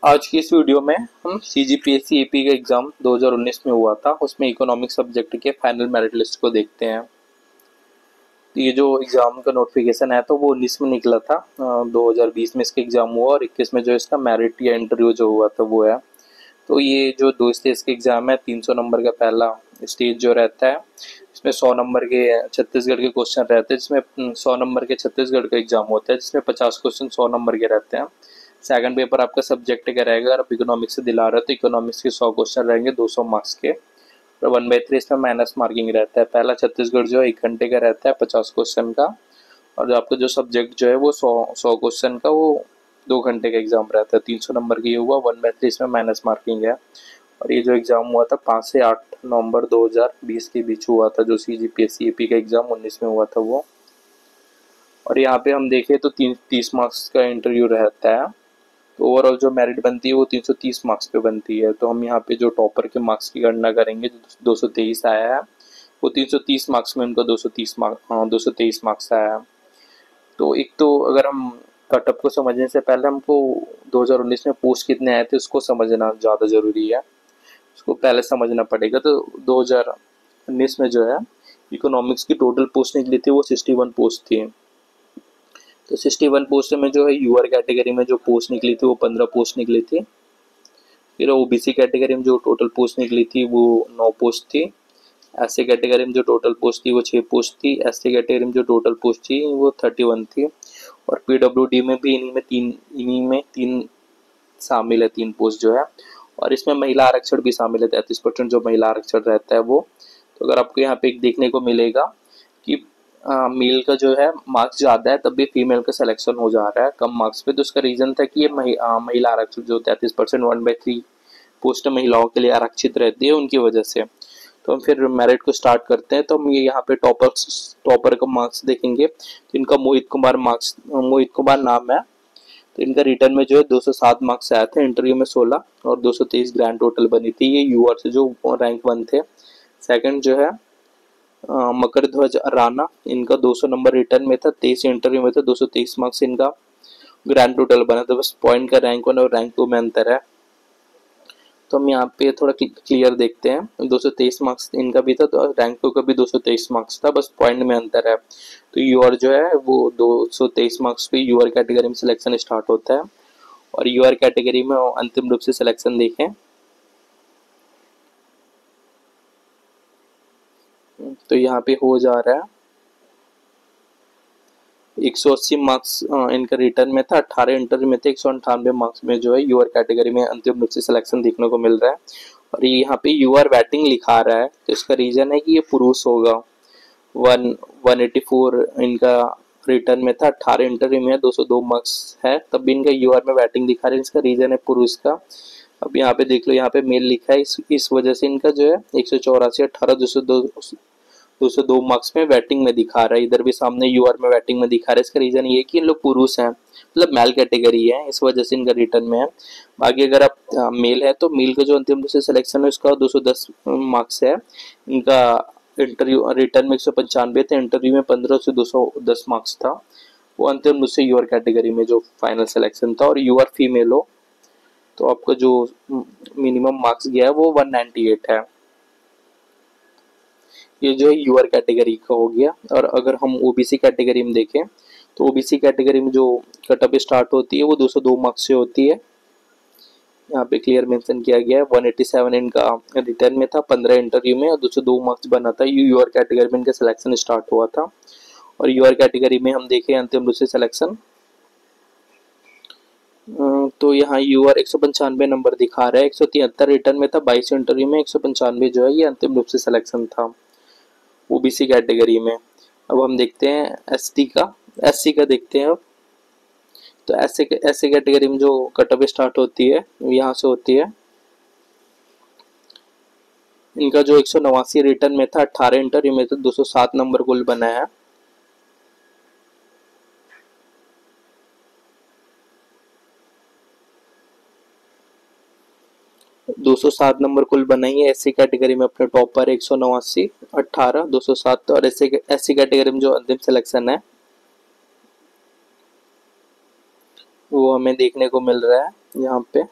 आज की इस वीडियो में हम CGPSC AP का एग्ज़ाम 2019 में हुआ था, उसमें इकोनॉमिक सब्जेक्ट के फाइनल मेरिट लिस्ट को देखते हैं। तो ये जो एग्ज़ाम का नोटिफिकेशन है तो वो 19 में निकला था। 2020 में इसका एग्ज़ाम हुआ और 21 में जो इसका मेरिट या इंटरव्यू जो हुआ था वो है। तो ये जो 2 स्टेज के एग्ज़ाम है, 300 नंबर का पहला स्टेज जो रहता है, इसमें 100 नंबर के छत्तीसगढ़ के क्वेश्चन रहते हैं, जिसमें 100 नंबर के छत्तीसगढ़ का एग्ज़ाम होता है, जिसमें 50 क्वेश्चन 100 नंबर के रहते हैं। सेकंड पेपर आपका सब्जेक्ट का रहेगा, अगर आप इकोनॉमिक्स से दिला रहे हो तो इकोनॉमिक्स के 100 क्वेश्चन रहेंगे 200 मार्क्स के, और 1/3 इसमें माइनस मार्किंग रहता है। पहला छत्तीसगढ़ जो है 1 घंटे का रहता है 50 क्वेश्चन का, और जो आपका जो सब्जेक्ट जो है वो 100 क्वेश्चन का, वो 2 घंटे का एग्जाम रहता है। 300 नंबर की ये हुआ, 1/3 इसमें माइनस मार्किंग है। और ये जो एग्ज़ाम हुआ था 5 से 8 नवंबर 2020 के बीच हुआ था, जो CGPSC AP का एग्ज़ाम 19 में हुआ था वो। और यहाँ पे हम देखें तो 30 मार्क्स का इंटरव्यू रहता है। तो ओवरऑल जो मेरिट बनती है वो 330 मार्क्स पे बनती है। तो हम यहाँ पे जो टॉपर के मार्क्स की गणना करेंगे, जो 223 आया है, वो 330 मार्क्स में उनका 223 मार्क्स आया है। तो एक तो अगर हम कटअप को समझने से पहले हमको 2019 में पोस्ट कितने आए थे उसको समझना ज़्यादा ज़रूरी है, उसको पहले समझना पड़ेगा। तो 2019 में जो है इकोनॉमिक्स की टोटल पोस्ट निकली थी वो 61 पोस्ट थी। तो 61 पोस्ट में जो है यूआर कैटेगरी में जो पोस्ट निकली थी वो 15 पोस्ट निकली थी। फिर ओबीसी कैटेगरी में जो टोटल पोस्ट निकली थी वो 9 पोस्ट थी। एससी कैटेगरी में जो टोटल पोस्ट थी वो 6 पोस्ट थी। एसटी कैटेगरी में जो टोटल पोस्ट थी वो 31 थी। और पीडब्ल्यूडी में भी इन्हीं में तीन शामिल है, 3 पोस्ट जो है। और इसमें महिला आरक्षण भी शामिल है, 33% जो महिला आरक्षण रहता है वो। तो अगर आपको यहाँ पे एक देखने को मिलेगा कि मेल का जो है मार्क्स ज़्यादा है, तब भी फीमेल का सिलेक्शन हो जा रहा है कम मार्क्स पे। तो उसका रीज़न था कि ये महिला आरक्षण जो 33%, 1/3 पोस्ट महिलाओं के लिए आरक्षित रहती है, उनकी वजह से। तो हम फिर मेरिट को स्टार्ट करते हैं। तो हम ये यहाँ पे टॉपर का मार्क्स देखेंगे। तो इनका मोहित कुमार नाम है। तो इनका रिटर्न में जो है 207 मार्क्स आए थे, इंटरव्यू में 16 और 223 ग्रैंड टोटल बनी थी। ये यूआर से जो रैंक 1 थे। सेकंड जो है मकर ध्वज राणा, इनका 200 नंबर रिटर्न में था, 23 इंटरव्यू में था, 223 मार्क्स इनका ग्रैंड टोटल बना था। बस पॉइंट का रैंक 1 और रैंक 2 में अंतर है। तो हम यहाँ पे थोड़ा क्लियर देखते हैं। 223 मार्क्स इनका भी था, तो रैंक 2 का भी 223 मार्क्स था, बस पॉइंट में अंतर है। तो यूआर जो है वो 223 मार्क्स पे यूआर कैटेगरी में सिलेक्शन स्टार्ट होता है। और यूआर कैटेगरी में अंतिम रूप से सिलेक्शन देखें तो यहाँ पे हो जा रहा है 180 मार्क्स इनका रिटर्न में था, 18 इंटरव्यू में थे, 198 मार्क्स में जो है यूआर कैटेगरी में अंतिम रूप से सिलेक्शन देखने को मिल रहा है। और यहाँ पे यूआर बैटिंग लिखा रहा है, तो इसका रीजन है कि ये पुरुष होगा। 184 इनका रिटर्न में था, 18 इंटरव्यू में 202 मार्क्स है, तब भी इनका यूआर में बैटिंग दिखा रहा है। इसका रीजन है पुरुष का। अब यहाँ पे देख लो, यहाँ पे मेल लिखा है, इस वजह से इनका जो है 184, 18, 202 मार्क्स में बैटिंग में दिखा रहा है। इधर भी सामने यूआर में बैटिंग में दिखा रहा है। इसका रीजन ये है कि इन लोग पुरुष हैं, मतलब मेल कैटेगरी है, इस वजह से इनका रिटर्न में है। बाकी अगर आप मेल है तो मेल का जो अंतिम रूप से सिलेक्शन है उसका 210 मार्क्स है। इनका इंटरव्यू रिटर्न में 195 थे, इंटरव्यू में 15 से 210 मार्क्स था। वो अंतिम रूप से यूआर कैटेगरी में जो फाइनल सिलेक्शन था। और यूआर फीमेल हो तो आपका जो मिनिमम मार्क्स गया है वो 198 है। ये जो है यूआर कैटेगरी का हो गया। और अगर हम ओबीसी कैटेगरी में देखें तो ओबीसी कैटेगरी में जो कटअप स्टार्ट होती है वो 202 मार्क्स से होती है। यहाँ पे क्लियर मेंशन किया गया है। 187 इनका रिटर्न में था, 15 इंटरव्यू में, और 202 मार्क्स बना था। यूआर कैटेगरी में इनका सिलेक्शन स्टार्ट हुआ था। और यूआर कैटेगरी में हम देखें अंतिम रूप से सिलेक्शन, तो यहाँ यूआर 195 नंबर दिखा रहा है। 173 रिटर्न में था, 22 इंटरव्यू में, 195 जो है ये अंतिम रूप से सिलेक्शन था ओबीसी कैटेगरी में। अब हम देखते हैं एससी का देखते हैं। अब तो एससी कैटेगरी में जो कटअप स्टार्ट होती है यहाँ से होती है। इनका जो 189 रिटर्न में था, 18 इंटरव्यू में था, 207 नंबर कुल बनाया है। दो सौ सात नंबर कुल बनाई है। एससी कैटेगरी में अपने टॉपर 189, 18, 207। और एससी कैटेगरी में जो अंतिम सिलेक्शन है वो हमें देखने को मिल रहा है यहाँ पे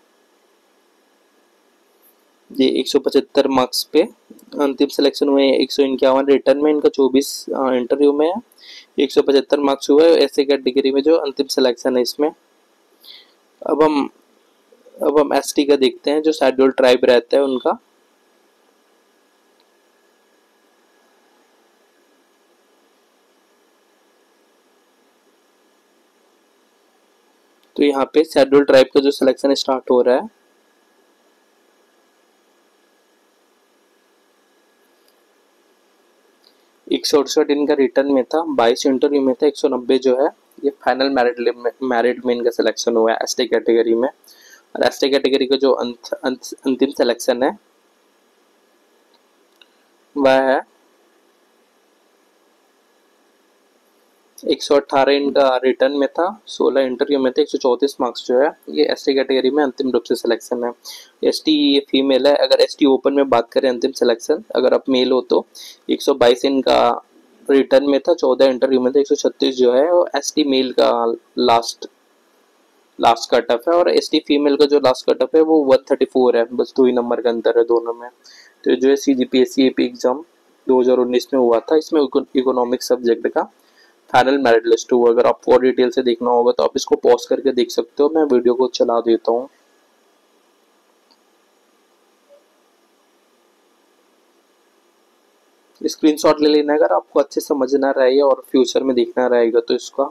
ये 175 मार्क्स पे अंतिम सिलेक्शन हुए, 151 रिटर्न में, इनका 24 इंटरव्यू में है, 175 मार्क्स हुए ऐसे कैटेगरी में जो अंतिम सिलेक्शन है इसमें। अब हम एसटी का देखते हैं, जो शेड्यूल्ड ट्राइब रहता है उनका। तो यहाँ पे शेड्यूल्ड ट्राइब का जो सिलेक्शन स्टार्ट हो रहा है, एक सौ 68 इनका रिटर्न में था, 22 इंटरव्यू में था, 190 जो है ये फाइनल मेरिट में इनका सिलेक्शन हुआ है एसटी कैटेगरी में। और एसटी कैटेगरी का जो अंतिम सिलेक्शन है वह है 118 इनका रिटर्न में था, 16 इंटरव्यू में थे, 134 मार्क्स जो है ये एसटी कैटेगरी में अंतिम रूप से सिलेक्शन है। एसटी ये फीमेल है। अगर एसटी ओपन में बात करें अंतिम सिलेक्शन, अगर आप मेल हो तो 122 इनका रिटर्न में था, 14 इंटरव्यू में था, 136 जो है वो एसटी मेल का लास्ट कट ऑफ है। और एसटी फीमेल का जो लास्ट कट ऑफ है वो 134 है, बस 2 ही नंबर का अंतर है दोनों में। तो जो है सीजीपीएससी एपी एग्जाम 2019 में हुआ था, इसमें इकोनॉमिक सब्जेक्ट का फाइनल मेरिट लिस्ट हुआ। अगर आपको और डिटेल से देखना होगा तो आप इसको पॉज करके देख सकते हो, मैं वीडियो को चला देता हूँ। स्क्रीनशॉट ले लेना अगर आपको अच्छे समझना रहे और फ्यूचर में देखना रहेगा तो इसका।